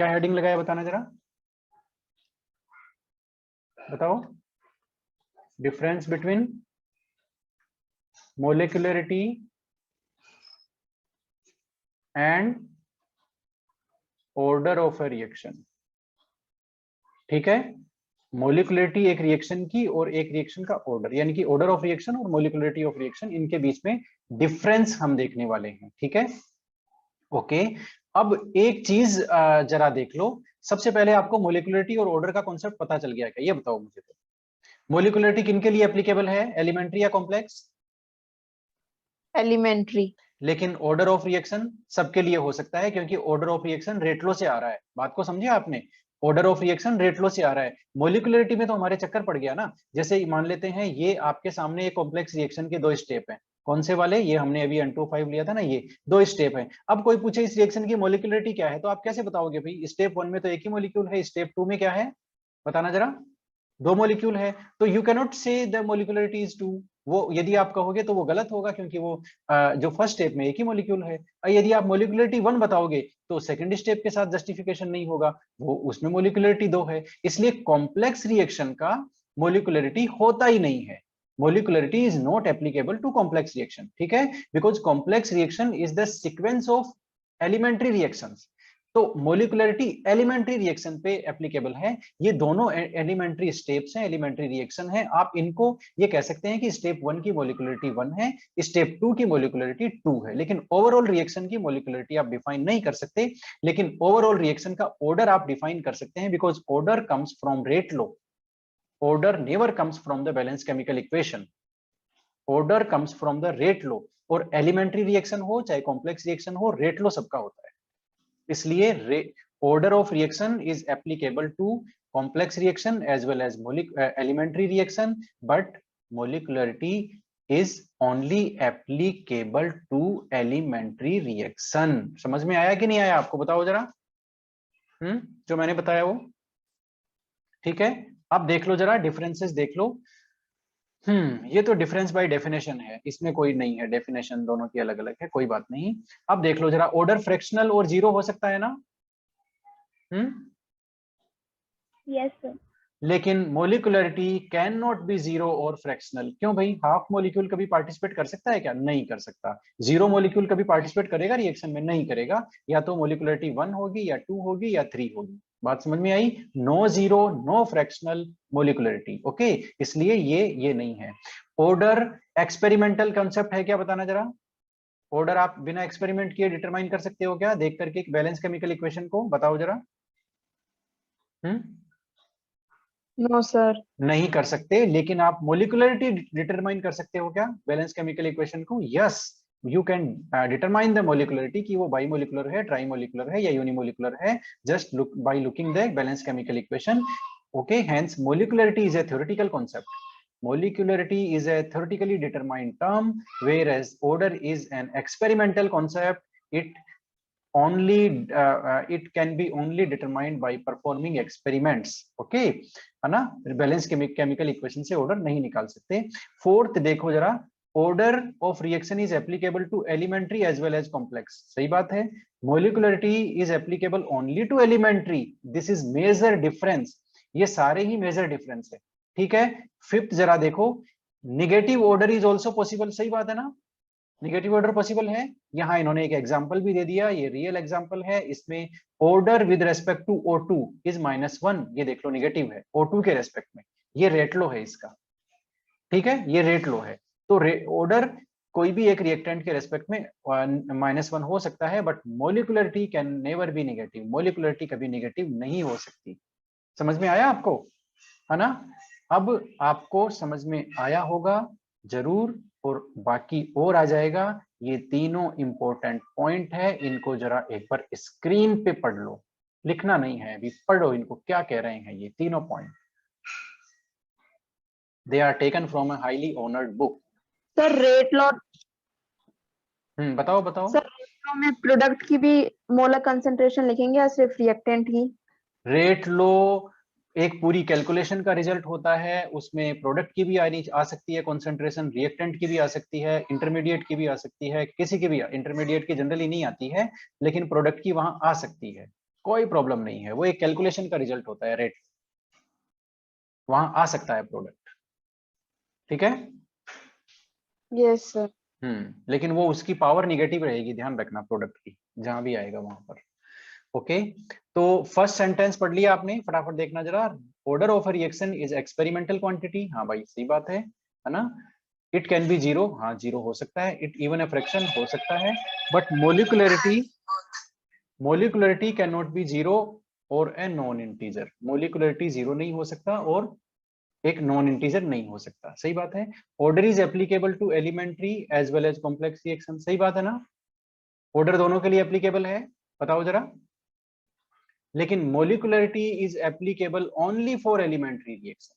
क्या हेडिंग लगाया बताना जरा, बताओ। Difference between molecularity and order of a reaction. ठीक है, मोलिकुलरिटी एक रिएक्शन की और एक रिएक्शन का ऑर्डर, यानी कि ऑर्डर ऑफ रिएक्शन और मोलिकुलरिटी ऑफ रिएक्शन, इनके बीच में डिफरेंस हम देखने वाले हैं। ठीक है, ओके। अब एक चीज जरा देख लो, सबसे पहले आपको मोलिकुलरिटी और ऑर्डर का कॉन्सेप्ट पता चल गया क्या, ये बताओ मुझे। तो मोलिकुलरिटी किनके लिए एप्लीकेबल है, एलिमेंट्री या कॉम्प्लेक्स? एलिमेंट्री। लेकिन ऑर्डर ऑफ रिएक्शन सबके लिए हो सकता है, क्योंकि order of reaction rate law से आ रहा है। बात को समझे आपने, order of reaction rate law से आ रहा है। मोलिकुलरिटी में तो हमारे चक्कर पड़ गया ना। जैसे मान लेते हैं ये आपके सामने एक कॉम्प्लेक्स रिएक्शन के दो स्टेप हैं, कौन से वाले, ये हमने अभी N2O5 लिया था ना, ये दो स्टेप है। अब कोई पूछे इस रिएक्शन की मोलिकुलरिटी क्या है, तो आप कैसे बताओगे भाई, स्टेप 1 में तो एक ही मोलिक्यूल है, स्टेप 2 में क्या है, बताना जरा, दो मॉलिक्यूल है। तो यू कैन नॉट से द मोलिकुलरिटी इज टू, वो यदि आप कहोगे तो वो गलत होगा, क्योंकि वो जो फर्स्ट स्टेप में एक ही मॉलिक्यूल है। और यदि आप मोलिकुलरिटी 1 बताओगे तो सेकंड स्टेप के साथ जस्टिफिकेशन नहीं होगा, वो उसमें मोलिकुलरिटी 2 है। इसलिए कॉम्प्लेक्स रिएक्शन का मोलिकुलरिटी होता ही नहीं है। Molecularity is not applicable to complex reaction, ठीक है, because complex reaction is the sequence of elementary reactions. तो मोलिकुलरिटी एलिमेंट्री रिएक्शन पे एप्लीकेबल है। ये दोनों एलिमेंट्री स्टेप्स हैं, एलिमेंट्री रिएक्शन है। आप इनको ये कह सकते हैं कि स्टेप 1 की मोलिकुलरिटी 1 है, स्टेप 2 की मोलिकुलरिटी 2 है, लेकिन ओवरऑल रिएक्शन की मोलिकुलरिटी आप डिफाइन नहीं कर सकते। लेकिन ओवरऑल रिएक्शन का ऑर्डर आप डिफाइन कर सकते हैं, because order comes from rate law, order never comes from the balance chemical equation, order comes from the rate law. और एलिमेंट्री रिएक्शन हो चाहे कॉम्प्लेक्स रिएक्शन हो, रेट लॉ सबका होता है। इसलिए order of reaction is applicable to complex reaction as well as elementary reaction, but molecularity is only applicable to elementary reaction। समझ में आया कि नहीं आया आपको, बताओ जरा। जो मैंने बताया वो ठीक है। अब देख लो जरा, डिफरेंसेस देख लो। ये तो डिफरेंस बाय डेफिनेशन है, इसमें कोई नहीं है, डेफिनेशन दोनों की अलग अलग है, कोई बात नहीं। अब देख लो जरा, ऑर्डर फ्रैक्शनल और जीरो हो सकता है ना। Yes sir. लेकिन molecularity can not be zero और फ्रैक्शनल। क्यों भाई, हाफ मोलिक्यूल कभी पार्टिसिपेट कर सकता है क्या, नहीं कर सकता। जीरो मोलिक्यूल कभी पार्टिसिपेट करेगा रिएक्शन में, नहीं करेगा। या तो मोलिकुलरिटी 1 होगी या 2 होगी या 3 होगी। बात समझ में आई, no zero no fractional molecularity, okay. इसलिए ये नहीं है। ऑर्डर एक्सपेरिमेंटल कंसेप्ट है क्या, बताना जरा। ऑर्डर आप बिना एक्सपेरिमेंट किए डिटरमाइन कर सकते हो क्या, देख करके बैलेंस केमिकल इक्वेशन को, बताओ जरा। No sir. नहीं कर सकते, लेकिन आप मोलिकुलरिटी डिटरमाइन कर सकते हो क्या, बैलेंस केमिकल इक्वेशन को। Yes, you can determine the molecularity कि वो बाइमोलिकुलर है, ट्राइमोलिकुलर है या यूनिमोलिकुलर है, just look by looking the balance chemical equation, okay. Hence molecularity is a theoretical concept, molecularity is a theoretically determined term, whereas order is an experimental concept. It can be only determined by performing experiments, okay, है ना। Balance chemical equation से order नहीं निकाल सकते। Fourth देखो जरा, order of reaction is applicable to elementary as well as complex, सही बात है। Molecularity is applicable only to elementary, this is major difference, ये सारे ही मेजर डिफरेंस है, ठीक है। फिफ्थ जरा देखो, negative order is also possible, सही बात है ना, निगेटिव ऑर्डर पॉसिबल है। यहाँ इन्होंने एक एग्जांपल भी दे दिया, ये रियल एग्जांपल है, इसमें order with respect to O2 is -1, ये देख लो निगेटिव है O2 के रेस्पेक्ट में, ये रेट लो है इसका, ठीक है, ये रेट लो है। तो ऑर्डर कोई भी एक रिएक्टेंट के रेस्पेक्ट में -1 हो सकता है, but molecularity can never be negative, molecularity कभी नेगेटिव नहीं हो सकती। समझ में आया आपको, है ना। अब आपको समझ में आया होगा जरूर, और बाकी और आ जाएगा। ये तीनों इंपॉर्टेंट पॉइंट है, इनको जरा एक बार स्क्रीन पे पढ़ लो, लिखना नहीं है अभी, पढ़ो इनको क्या कह रहे हैं ये तीनों point. They are taken from a highly honoured book. Sir rate law. बताओ बताओ। सर रेट लॉ में प्रोडक्ट की भी मोलर कंसंट्रेशन लिखेंगे या सिर्फ रिएक्टेंट की? रेट लो एक पूरी कैलकुलेशन का रिजल्ट होता है, उसमें प्रोडक्ट की भी आ सकती है कंसंट्रेशन, रिएक्टेंट की भी आ सकती है, इंटरमीडिएट की भी आ सकती है, किसी की भी, इंटरमीडिएट की जनरली नहीं आती है, लेकिन प्रोडक्ट की वहां आ सकती है, कोई प्रॉब्लम नहीं है, वो एक कैलकुलेशन का रिजल्ट होता है, रेट वहां आ सकता है प्रोडक्ट, ठीक है। Yes sir. लेकिन वो उसकी पावर निगेटिव रहेगी, ध्यान रखना प्रोडक्ट की, जहां भी आएगा वहां पर। ओके, तो फर्स्ट सेंटेंस पढ़ लिया आपने, फटाफट देखना जरा। Order of a reaction is experimental quantity, हाँ भाई सही बात है ना। इट कैन बी जीरो, हाँ जीरो हो सकता है। इट इवन अ फ्रैक्शन हो सकता है, but molecularity can not be zero और a non integer. Molecularity zero नहीं हो सकता और एक नॉन इंटीजर नहीं हो सकता, सही बात है। Order is applicable to elementary as well as complex reaction, सही बात है ना। ऑर्डर दोनों के लिए एप्लीकेबल है, बताओ जरा। लेकिन molecularity is applicable only for elementary reaction,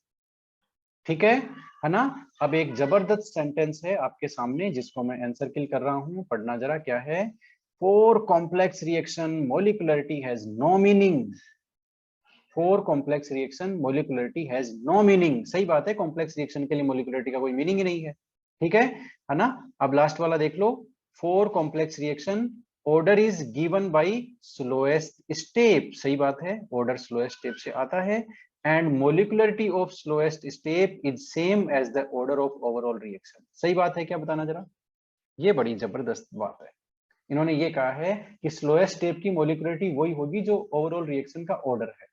ठीक है ना। अब एक जबरदस्त सेंटेंस है आपके सामने जिसको मैं आंसर किल कर रहा हूं, पढ़ना जरा क्या है। For complex reaction molecularity has no meaning. For complex reaction molecularity has no meaning, सही बात है, कॉम्प्लेक्स रिएक्शन के लिए मोलिकुलरिटी का कोई मीनिंग ही नहीं है, ठीक है ना। अब लास्ट वाला देख लो। For complex reaction order is given by slowest step, सही बात है, ऑर्डर स्लोएस्ट स्टेप से आता है। And molecularity of slowest step is same as the order of overall reaction, सही बात है क्या, बताना जरा। ये बड़ी जबरदस्त बात है, इन्होंने ये कहा है कि स्लोएस्ट स्टेप की मोलिकुलरिटी वही होगी जो ओवरऑल रिएक्शन का ऑर्डर है,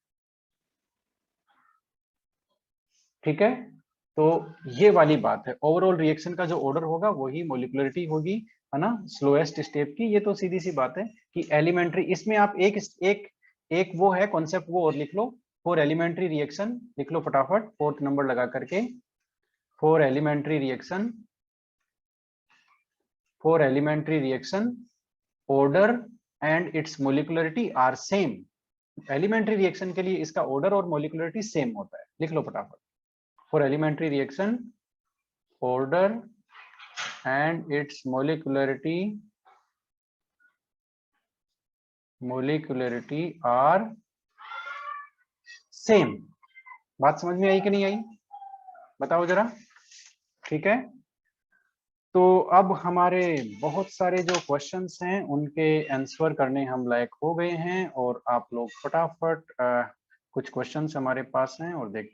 ठीक है। तो ये वाली बात है, ओवरऑल रिएक्शन का जो ऑर्डर होगा वही मोलिकुलरिटी होगी, है ना, स्लोएस्ट स्टेप की। ये तो सीधी सी बात है कि एलिमेंट्री, इसमें आप एक एक एक वो है कॉन्सेप्ट, वो और लिख लो। फॉर एलिमेंट्री रिएक्शन लिख लो फटाफट, फोर्थ नंबर लगा करके। For elementary reaction, for elementary reaction order and its molecularity are same. Elementary reaction के लिए इसका ऑर्डर और मोलिकुलरिटी सेम होता है, लिख लो फटाफट। For elementary reaction order and its molecularity are same। बात समझ में आई कि नहीं आई, बताओ जरा, ठीक है। तो अब हमारे बहुत सारे जो क्वेश्चंस हैं उनके आंसर करने हम लायक हो गए हैं, और आप लोग फटाफट कुछ क्वेश्चंस हमारे पास हैं और देख